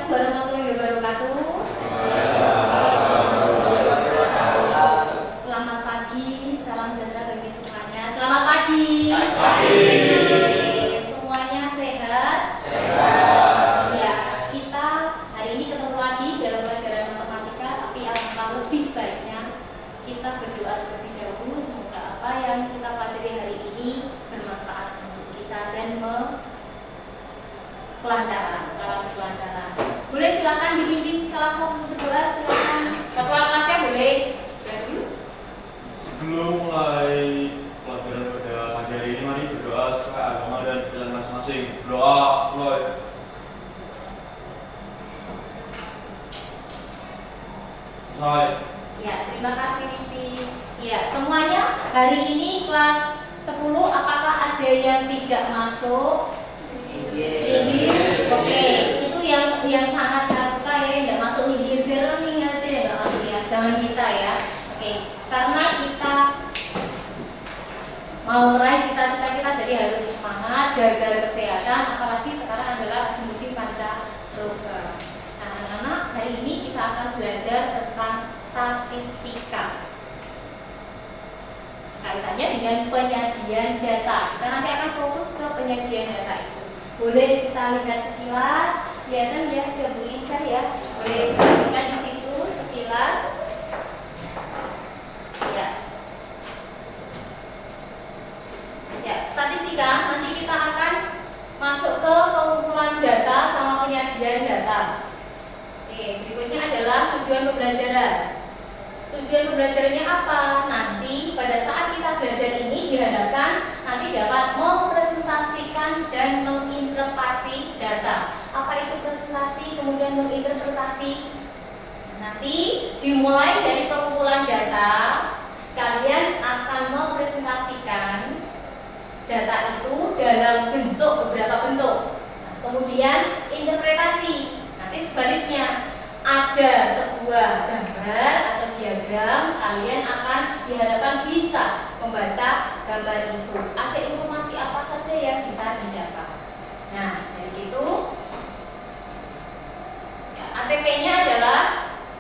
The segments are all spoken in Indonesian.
Assalamualaikum warahmatullahi wabarakatuh. Selamat pagi, salam sejahtera bagi semuanya. Selamat pagi. Semuanya sehat? Sehat. Ya, kita hari ini ketemu lagi dalam pelajaran matematika, tapi alangkah lebih baiknya kita berdoa terlebih dahulu. Semoga apa yang kita pelajari hari ini bermanfaat untuk kita dan kelancaran. Boleh silakan dipimpin salah satu berdoa, silakan. Ketua kelasnya boleh. Sebelum mulai pelajaran pada pagi hari ini, mari berdoa sesuai agama dan pilihan masing-masing. Berdoa, mulai. Selesai. Ya, terima kasih Niti. Ya, semuanya hari ini kelas 10, apakah ada yang tidak masuk? Ini, oke. Itu yang sangat saya suka ya, tidak masuk nih nih aja, tidak masuk ya. Jangan kita ya. Oke, karena kita mau meraih cita-cita kita, jadi harus semangat, jaga kesehatan, apalagi sekarang adalah musim pancaroba. Nah, anak-anak, hari ini kita akan belajar tentang statistika. Kaitannya dengan penyajian data. Kita nanti akan fokus ke penyajian data itu. Boleh kita lihat sekilas, kelihatan ya, ada Bu Insa ya. Boleh perhatikan di situ sekilas. Ya, statistika nanti kita akan masuk ke pengumpulan data sama penyajian data. Oke, berikutnya adalah tujuan pembelajaran. Tujuan pembelajarannya apa? Nanti pada saat kita belajar ini diharapkan nanti dapat mempresentasikan dan menginterpretasi data. Apa itu presentasi, kemudian menginterpretasi? Nanti dimulai dari pengumpulan data, kalian akan mempresentasikan data itu dalam beberapa bentuk. Nah, kemudian interpretasi. Nanti sebaliknya, ada sebuah gambar atau diagram, kalian akan diharapkan bisa membaca gambar itu. Ada informasi apa saja yang bisa didapat. Nah, dari situ ya, ATP-nya adalah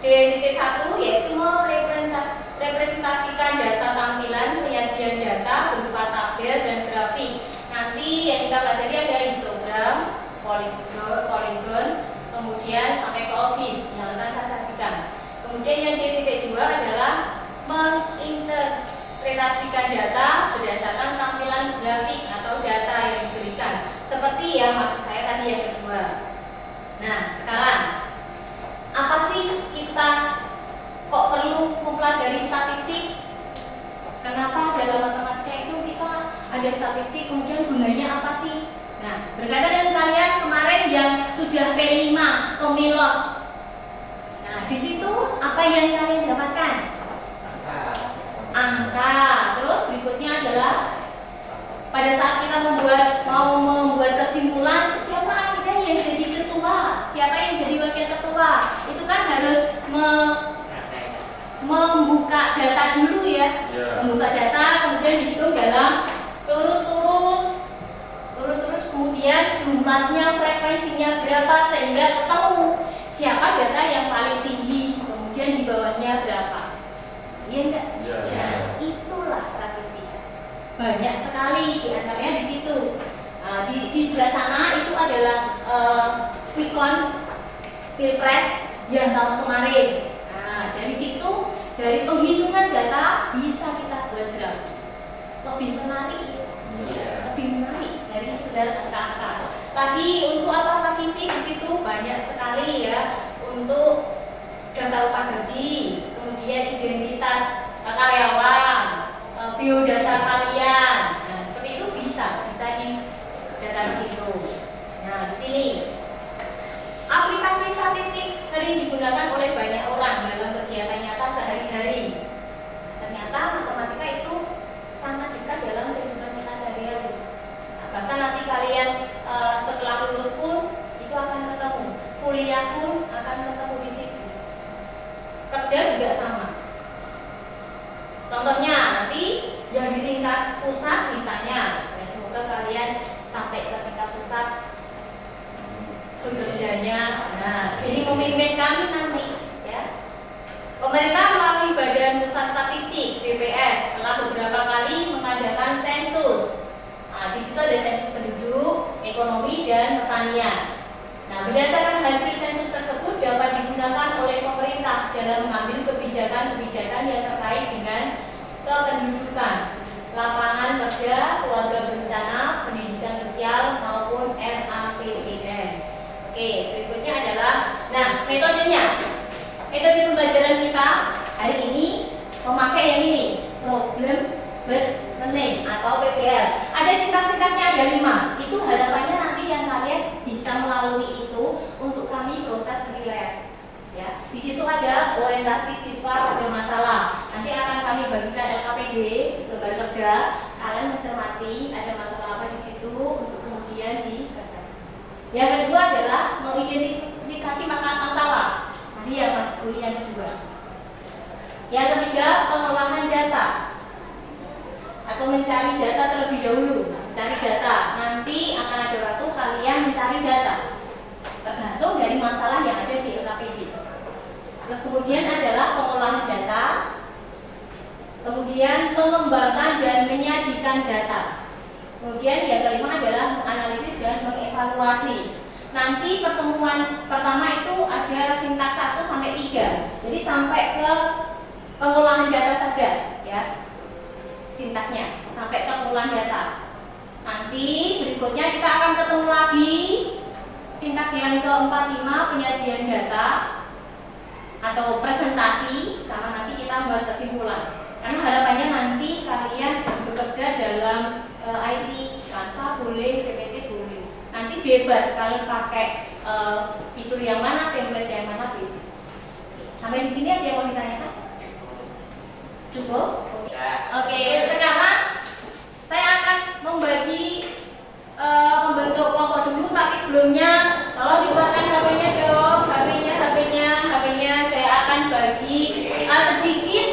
D.1, yaitu merepresentasikan data tampilan penyajian data berupa tabel dan grafik. Nanti yang kita pelajari ada histogram, polygon, kemudian sampai ke objek yang akan saya sajikan. Kemudian yang D.2 adalah menginterpretasikan data berdasarkan tampilan grafik atau data yang diberikan. Seperti yang maksud saya tadi yang kedua. Nah, sekarang apa sih kita kok perlu mempelajari statistik? Kenapa dalam matematika itu kita ada statistik, kemudian gunanya apa sih? Nah, berkaitan dengan kalian kemarin yang sudah P5, pemilos. Nah, di situ apa yang kalian dapatkan? Angka. Terus berikutnya adalah pada saat kita mau membuat kesimpulan, siapa akhirnya yang jadi ketua, siapa yang jadi wakil ketua, itu kan harus membuka data dulu ya. Membuka data, kemudian dihitung dalam terus kemudian jumlahnya, frekuensinya berapa sehingga ketemu siapa data yang paling tinggi, kemudian di bawahnya berapa. Iya enggak? Ya, itulah statistika. Banyak sekali di antaranya di situ. Nah, di sebelah sana itu adalah quick count Pilpres yang tahun kemarin. Nah, dari situ, dari penghitungan data bisa kita buat grafik. Lebih menarik ya? Lebih menarik dari sekedar angka-angka. Lagi untuk apa lagi sih di situ? Banyak sekali ya, untuk daftar upah gaji, kemudian identitas karyawan, biodata kalian. Nah, seperti itu bisa di data di situ. Nah, di sini aplikasi statistik sering digunakan oleh banyak orang dalam kegiatan nyata sehari-hari. Ternyata matematika itu sangat dekat dalam kehidupan kita sehari-hari. Nah, bahkan nanti kalian setelah lulus pun itu akan ketemu, kuliah pun akan ketemu di situ. Kerja juga sama. Contohnya nanti yang di tingkat pusat misalnya, ya semoga kalian sampai ke tingkat pusat bekerjanya. Nah, jadi memimpin kami nanti, ya. Pemerintah melalui Badan Pusat Statistik (BPS) telah beberapa kali mengadakan sensus. Nah, di situ ada sensus penduduk, ekonomi, dan pertanian. Nah, berdasarkan hasil sensus tersebut dapat digunakan oleh pemerintah dalam mengambil kebijakan-kebijakan yang terkait dengan kependudukan, lapangan kerja, keluarga berencana, pendidikan sosial maupun RAPTN. Oke, berikutnya adalah, nah, metodenya. Metode pembelajaran kita hari ini memakai yang ini, problem based learning atau PBL. Ada sintak-sintaknya, ada 5. Itu harapannya nanti yang kalian bisa melalui itu untuk kami proses penilaian. Ya, di situ ada orientasi siswa pada masalah. Nanti akan kami bagikan LKPD, lembar kerja. Kalian mencermati ada masalah apa di situ untuk kemudian dikerjakan. Yang kedua adalah mengidentifikasi masalah. Tadi ya Mas Uli yang kedua. Yang ketiga, pengolahan data atau mencari data terlebih dahulu. Mencari data. Nanti akan ada waktu kalian mencari data. Tergantung dari masalah yang ada di LKPD. Terus kemudian adalah pengolahan data, kemudian mengembangkan dan menyajikan data. Kemudian yang kelima adalah menganalisis dan mengevaluasi. Nanti pertemuan pertama itu ada sintaks 1 sampai 3. Jadi sampai ke pengolahan data saja, ya. Sintaknya sampai ke pengolahan data. Nanti berikutnya kita akan ketemu lagi sintak yang ke-45, penyajian data atau presentasi, sama nanti kita buat kesimpulan. Karena harapannya nanti kalian bekerja dalam IT, Canva boleh, PPT boleh. Nanti bebas kalian pakai fitur yang mana, template yang mana, bebas. Sampai di sini aja yang mau ditanyakan? Cukup? Oke, sekarang saya akan membagi membentuk kelompok dulu, tapi sebelumnya tolong dikeluarkan HP-nya dong, HP-nya saya akan bagi sedikit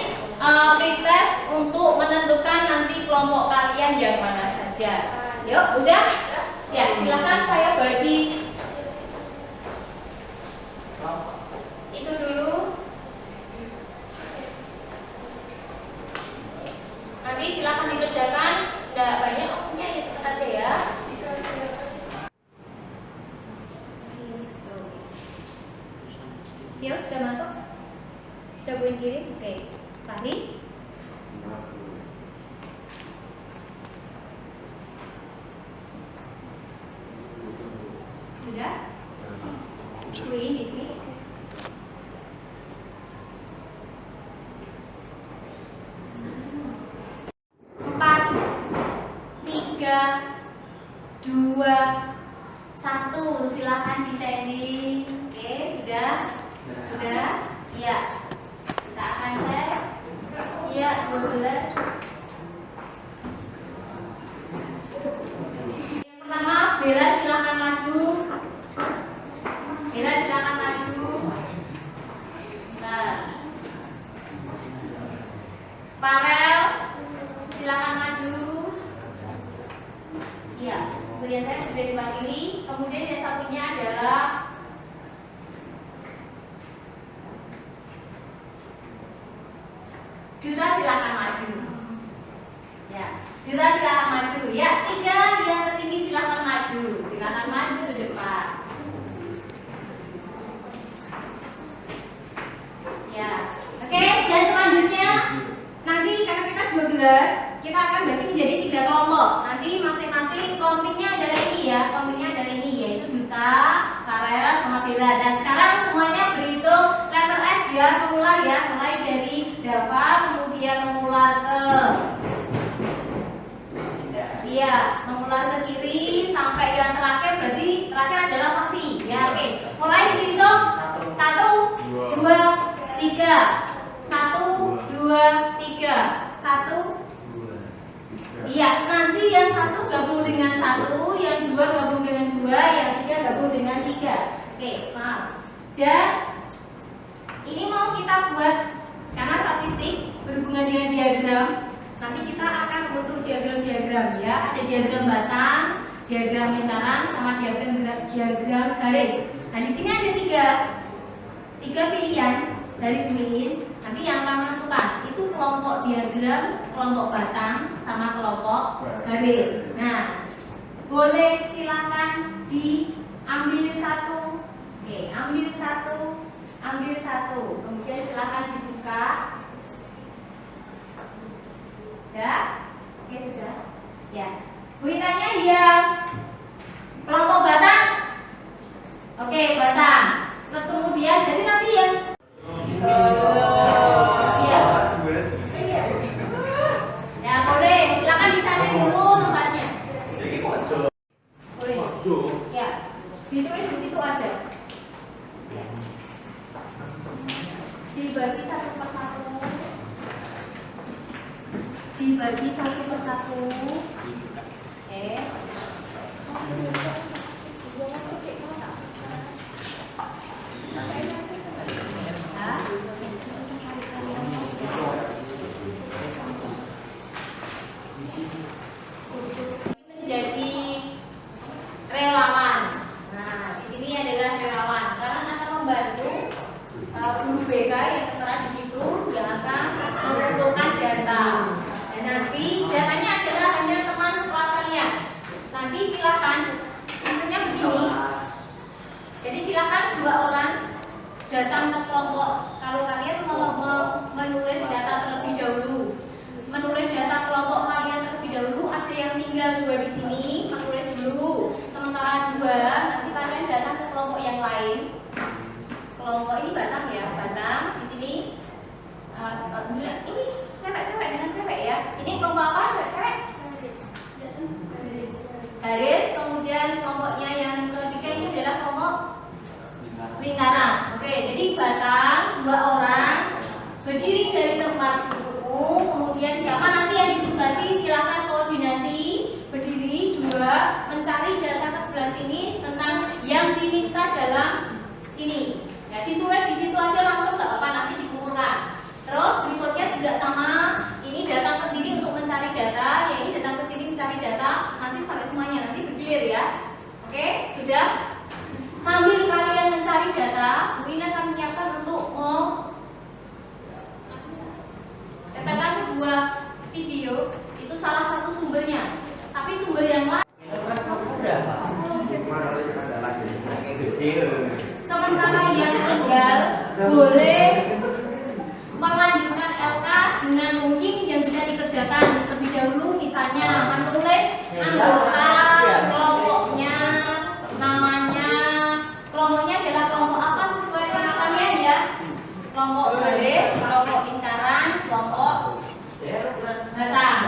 pretest untuk menentukan nanti kelompok kalian yang mana saja. Yuk, udah? Ya, silakan saya bagi itu dulu. Nanti silakan dikerjakan. Udah banyak waktunya, ya cepat aja ya. Ya, sudah masuk? Sudah boleh kirim? Oke. Tadi? Sudah? Ini. 4, 3, 2, 1, silakan di-sending. Oke, sudah? Sudah? Iya. Kita akan cek. Iya, 12. Yang pertama, Bella silakan maju. Nah. Farel silakan maju. Iya, kemudian saya sudah diwakili. Kemudian yang satunya adalah Juta, silakan maju. Ya, Juta silakan maju. Ya, 3 yang tertinggi silakan maju. Silakan maju ke depan. Ya, oke. Dan selanjutnya nanti karena kita 12, kita akan bagi menjadi 3 kelompok. Nanti masing-masing komiknya adalah ini ya, yaitu Juta, Farel, sama Bella. Dan sekarang semuanya berhitung letter S ya, mengular ya, mulai dari Dava, kemudian mengular ke mengular ke kiri sampai yang terakhir, berarti terakhir adalah Fahri ya. Oke, mulai dihitung 1, 2, 3, 1, 2, 3, 1. Iya, nanti yang 1 gabung dengan 1, yang 2 gabung dengan 2, yang 3 gabung dengan 3. Oke, maaf. Dan ini mau kita buat karena statistik berhubungan dengan diagram. Nanti kita akan membentuk diagram-diagram ya. Ada diagram batang, diagram lingkaran sama diagram garis. Nah di sini ada tiga pilihan dari pilihan. Nanti yang akan menentukan itu kelompok diagram, kelompok batang, sama kelompok garis. Nah, boleh silakan diambil satu. Oke, ambil satu. Kemudian silakan dibuka. Ya, oke sudah. Ya, beritanya ya. Kelompok batang. Oke, batang. Terus kemudian jadi nanti yang ya boleh, silakan disalin dulu tempatnya. Boleh. Ya, ditulis di situ aja. Ya. Dibagi satu persatu. Oke. Menjadi relawan. Nah, di sini adalah relawan karena akan membantu guru BK yang tertera di situ yang akan mengumpulkan data. Dan nanti datanya adalah hanya teman sekelas kalian. Nanti silakan, misalnya begini. Jadi silakan 2 orang datang ke kelompok. Kalau kalian mau menulis data terlebih dahulu, menulis data kelompok kalian terlebih dahulu, ada yang tinggal 2 di sini, menulis dulu. Sementara 2, nanti kalian datang ke kelompok yang lain. Kelompok ini batang ya, batang di sini. Ini cewek-cewek dengan cewek ya. Ini kelompok apa? Cewek-cewek? Garis. Kemudian kelompoknya yang ketiga ini adalah kelompok lingkaran. Oke, jadi batang 2 orang berdiri dari tempat dudukmu. Kemudian siapa nanti yang ditugasi silakan koordinasi berdiri 2 mencari data ke sebelah sini tentang yang diminta dalam sini. Ya, ditulis di situ aja langsung nggak apa-apa, nanti dikumpulkan. Terus berikutnya juga sama, ini datang ke sini untuk mencari data, ya ini datang ke sini mencari data, nanti sampai semuanya nanti bergilir ya. Oke, sudah. Sambil kalian mencari data, Bu Ina akan menyiapkan untuk katakan sebuah video, itu salah satu sumbernya. Tapi sumber yang lain. Sementara yang tinggal boleh melanjutkan SK dengan mungkin yang bisa dikerjakan terlebih dahulu, misalnya menulis anggota kelompoknya, namanya, kelompoknya adalah kelompok apa sesuai dengan kalian ya, kelompok garis, kelompok lingkaran, kelompok batang.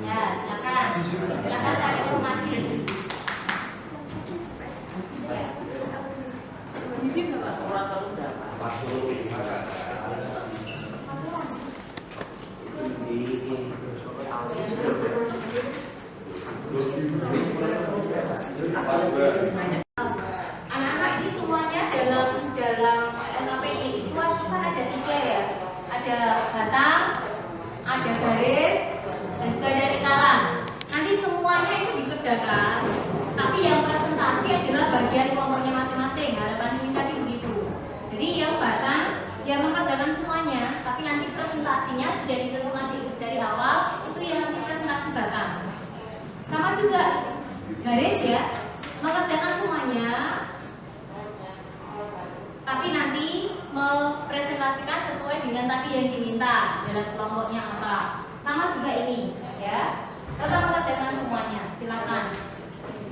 Ya, silakan cari informasi. Anak-anak ini semuanya dalam LKPD itu kan ada 3 ya, ada batang, ada garis, dan juga ada lingkaran. Nanti semuanya itu dikerjakan, tapi yang presentasi adalah bagian kelompoknya masing-masing. Harapan ini tadi begitu. Jadi yang batang dia mengerjakan semuanya, tapi nanti presentasinya sudah ditentukan dari awal, itu yang nanti presentasi batang. Sama juga garis ya, mengerjakan semuanya, tapi nanti mempresentasikan sesuai dengan tadi yang diminta dalam kelompoknya apa. Sama juga ini ya, tetap mengerjakan semuanya, silakan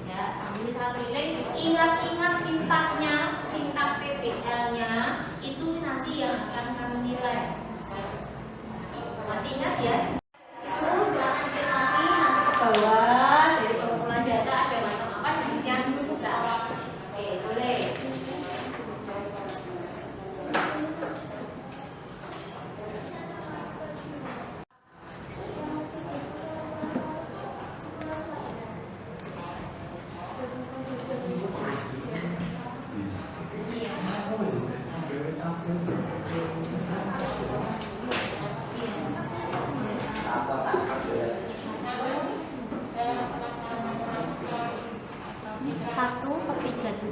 ya. Sambil saya keliling, ingat-ingat sintaknya, sintak PPL-nya itu nanti yang akan kami nilai. Masih ingat ya? Itu silakan dicermati nanti ke bawah. Dari pengumpulan data ada macam apa jenisnya bisa. Oke, boleh.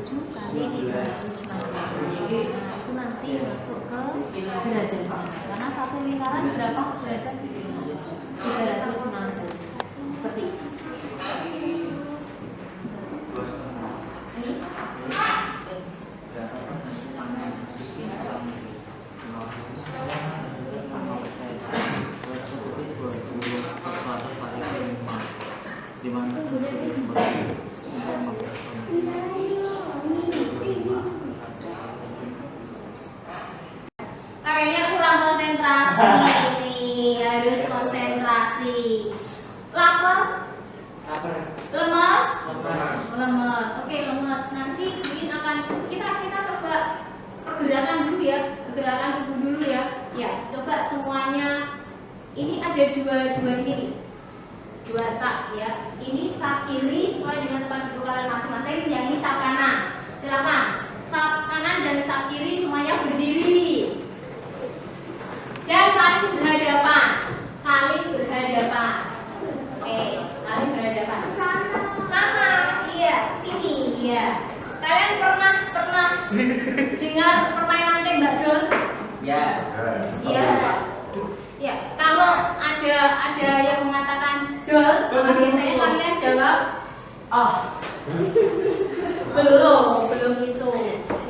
kali 360. Nah, itu nanti masuk ke derajatnya. Karena satu lingkaran berapa derajat? 360. Seperti itu. Kayaknya kurang konsentrasi ini, harus konsentrasi. Lapar? Lemas? Lemas. Oke, lemas. Nanti mungkin akan kita coba pergerakan dulu ya, pergerakan tubuh dulu ya. Ya, coba semuanya. Ini ada dua ini nih. Dua sak ya. Ini sak kiri sesuai dengan tempat duduk kalian masing-masing. Yang ini sak kanan. Silakan. Sak kanan dan sak kiri semuanya berdiri. Dan saling berhadapan. Saling berhadapan. Oke, saling berhadapan. Sana, iya, sini, iya. Kalian pernah dengar permainan tembak dor? Ya. Iya. Ya, kalau ada yang mengatakan dor, maka biasanya kalian jawab belum itu.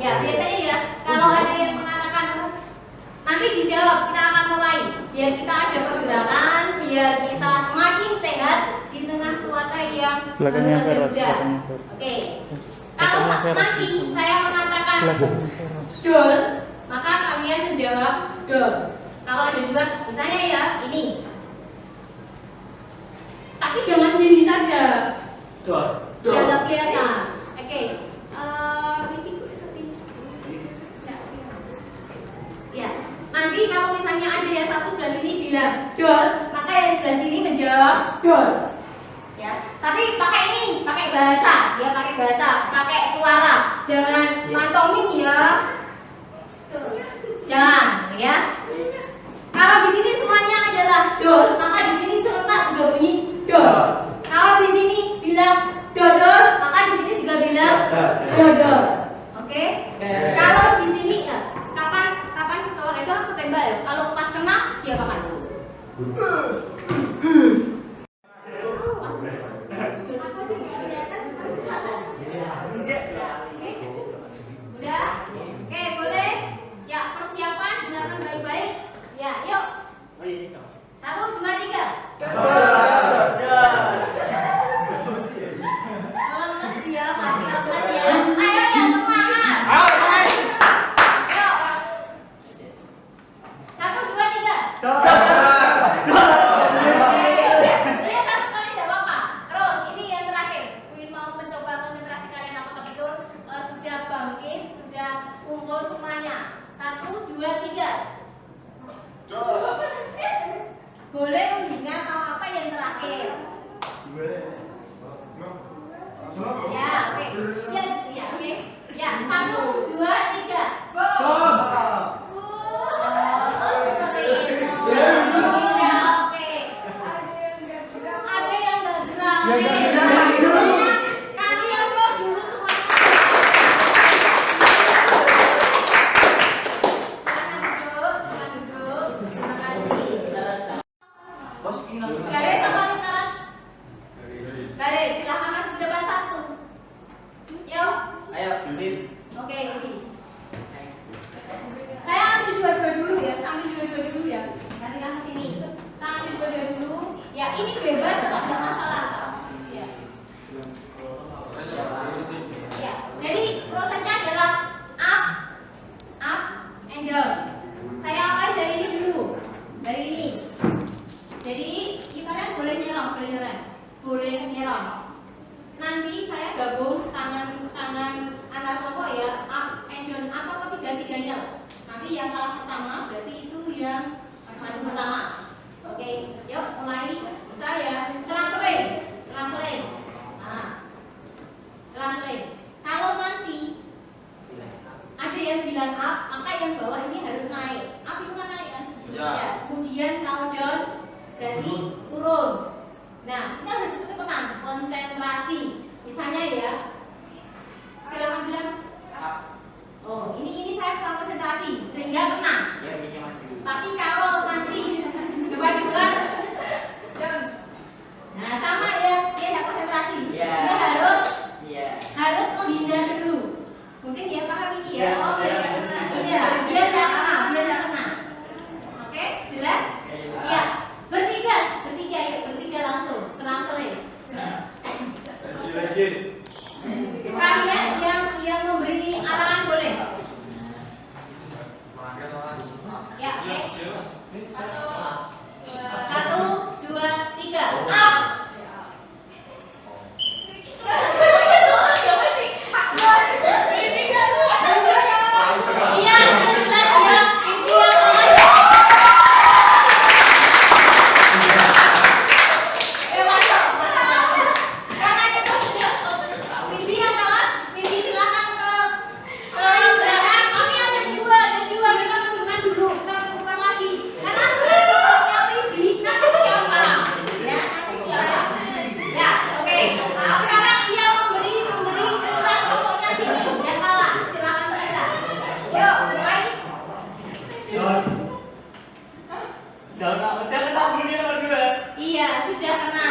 Ya, biasanya ya, kalau ada yang mengatakan nanti dijawab, kita akan mulai. Biar kita ada pergerakan, biar kita semakin sehat di tengah cuaca yang baru saja hujan. Oke. Kalau nanti saya mengatakan dor, maka kalian menjawab dor. Kalau ada juga, misalnya ya ini. Tapi jangan gini saja. Dor. Biar nggak kelihatan. Oke. Ini boleh ke sini. Ya. Nanti kalau misalnya ada yang satu sebelah sini bilang dor, maka yang sebelah sini menjawab dor. Ya. Tapi pakai ini, pakai bahasa, ya pakai bahasa, pakai suara. Jangan pantomim ya. Jangan, ya. Kalau di sini semuanya adalah dor, maka di sini serentak juga bunyi dor. Kalau di sini bilang dodor, maka di sini juga bilang dodor. Oke? Kalau di sini kapan seseorang itu aku tembak ya? Kalau pas kena dia makan. Udah? Oke, boleh? Ya, persiapan dengarkan baik-baik. Ya, yuk. 1, 2, 3. Lemes ya, masih lemes ya. Ayo ya, semangat. Yuk. 1, 2, 3. Ini satu kali tidak apa-apa. Terus, ini yang terakhir. Queen mau mencoba konsentrasi kalian apakah betul sudah bangkit, sudah kumpul semuanya. 1, 2, 3. Boleh mengingat atau apa yang terakhir? Ya, oke. Ya, oke. Ya, 1, 2, 3. Seperti itu. Ya, oke. Ada yang nggak gerak. Kasih yang bawah dulu semuanya. Silakan duduk. Terima kasih. Garis apa lingkaran? Garis, silahkan masuk depan satu. Yuk. Ayo, Udin. Oke, Udin. Saya ambil dua-dua dulu ya, sambil dua-dua dulu ya. Nanti kan sini. Saya ambil dua-dua dulu. Ya, ini bebas, tidak ada masalah. Ya. Ya. Jadi prosesnya adalah up, and down. Saya awali dari ini dulu. Dari ini. Jadi kalian boleh nyerang. Nanti saya gabung tangan antar kelompok ya, up and down atau ketiga-tiganya. Nanti yang kalah pertama berarti itu yang maju pertama. Oke, yuk mulai. Bisa ya. Selang-seling. Nah, selang-seling. Kalau nanti ada yang bilang up, maka yang bawah ini harus naik. Up itu kan naik kan? Ya. Kemudian kalau down berarti turun. Nah, kita harus cepet-cepetan konsentrasi. Misalnya ya, silakan bilang Kalian yang memberi arahan boleh. Ya, oke. 1, 2, 3. Up. Iya, jelas ya. Iya, sudah kena.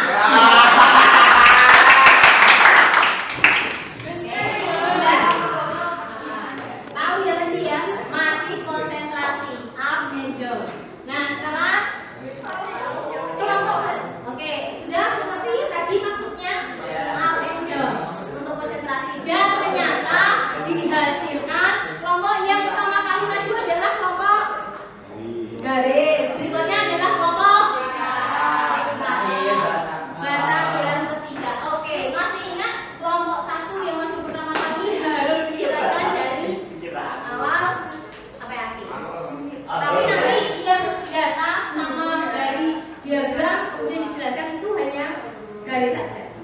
Tahu ya tadi ya, masih konsentrasi up and down. Nah, sekarang kelompok. Oke, sudah mengerti tadi maksudnya up and down untuk konsentrasi. Dan ternyata dihasilkan kelompok yang pertama kali maju adalah kelompok garis. Berikutnya adalah kelompok batang yang ketiga. Oke, masih ingat kelompok 1 yang maju pertama kali harus dijelaskan dari awal sampai akhir. Tapi nanti yang data sama dari diagram kemudian dijelaskan itu hanya garis saja.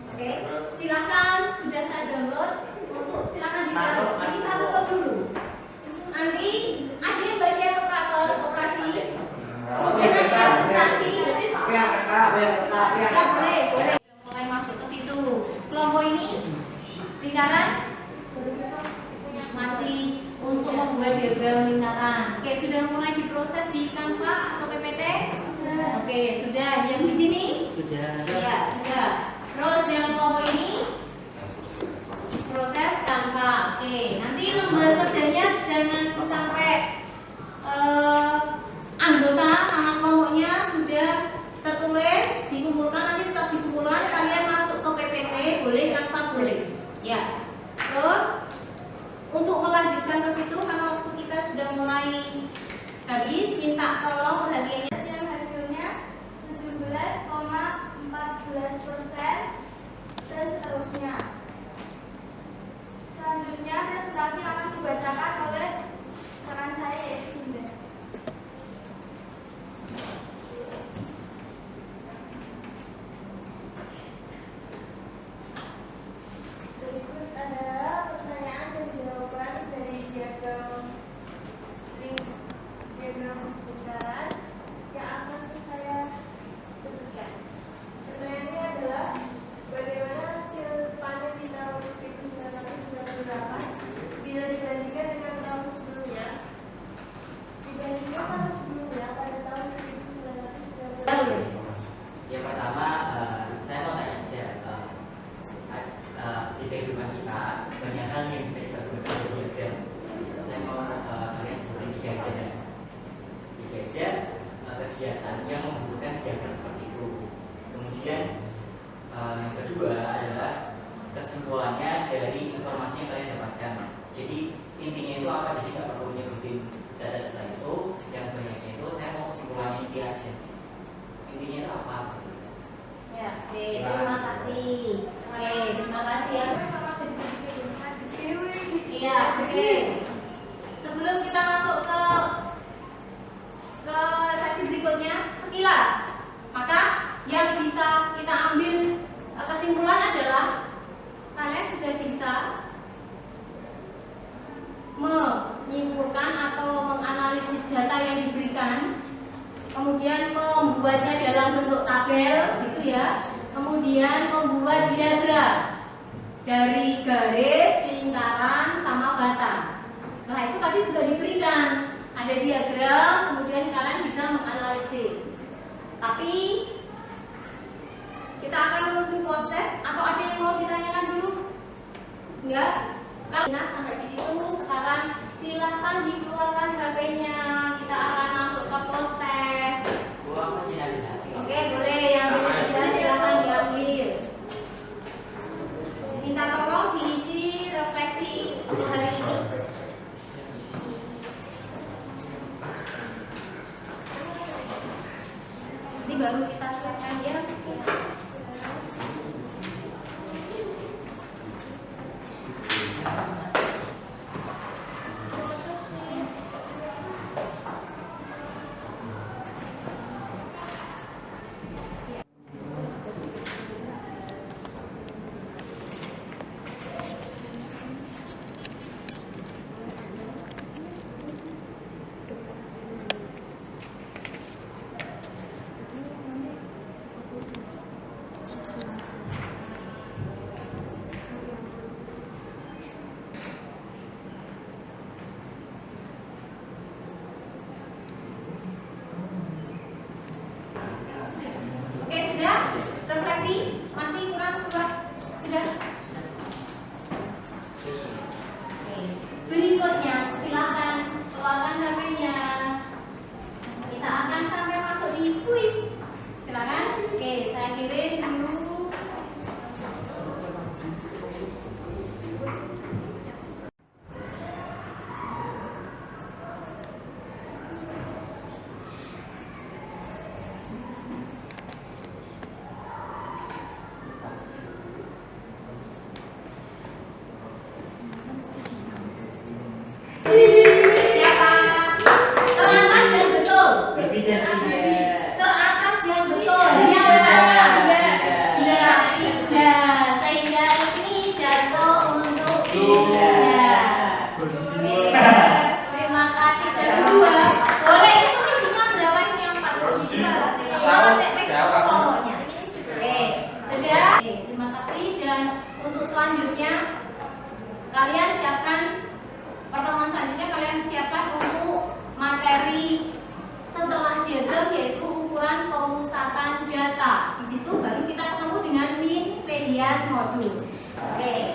Oke, silakan sudah saya download untuk silakan bisa tutup dulu. Nanti ada yang bagian operator operasi, kemudian ada aplikasi. Ya boleh. Mulai masuk ke situ. Kelompok ini lingkaran masih untuk membuat diagram lingkaran. Oke, sudah mulai diproses di Canva atau PPT? Oke, sudah. Yang di sini? Sudah. Ya, sudah. Terus yang kelompok ini proses Canva. Oke, nanti lembar kerjanya jangan sampai anggota nama kelompoknya sudah tertulis, dikumpulkan, nanti tetap dikumpulkan, kalian masuk ke PPT, boleh, Canva boleh. Ya. Terus untuk melanjutkan ke situ karena waktu kita sudah mulai habis, minta tolong perhatiannya. Yang hasilnya 17,14% dan seterusnya. Selanjutnya presentasi akan dibacakan oleh rekan saya yaitu Dinda. Berikut adalah pertanyaan dan jawaban dari diagram lingkaran yang akan saya sebutkan. Pertanyaannya adalah bagaimana hasil panen di tahun 1998 bila dibandingkan dengan tahun sebelumnya? Dibandingkan tahun sebelumnya pada tahun 1998. Yang pertama, saya mau tanya aja, di kehidupan kita banyak hal yang bisa kita gunakan di diagram. Saya mau kalian sebutin 3 aja. 3 aja kegiatan yang membutuhkan diagram seperti itu. Kemudian yang kedua adalah kesimpulannya dari informasi yang kalian dapatkan. Jadi intinya itu apa? Jadi nggak perlu nyebutin data-data itu, sekian banyaknya itu. Saya mau kesimpulannya ini aja. Intinya itu apa? Ya, oke, terima kasih. Oke, terima kasih ya. Iya, oke. Sebelum kita masuk ke sesi berikutnya, sekilas, maka yang bisa kita ambil kesimpulan adalah kalian sudah bisa menyimpulkan atau menganalisis data yang diberikan, kemudian membuatnya dalam bentuk tabel gitu ya, kemudian membuat diagram dari garis, lingkaran, sama batang. Setelah itu tadi juga diberikan ada diagram, kemudian kalian bisa menganalisis. Tapi kita akan menuju proses, atau ada yang mau ditanyakan dulu? Enggak? Nah, sampai di situ sekarang silahkan dikeluarkan HP-nya. Kita akan masuk ke proses. Gua finalisasi. Oke, boleh yang sudah silahkan diambil. modus. Oke,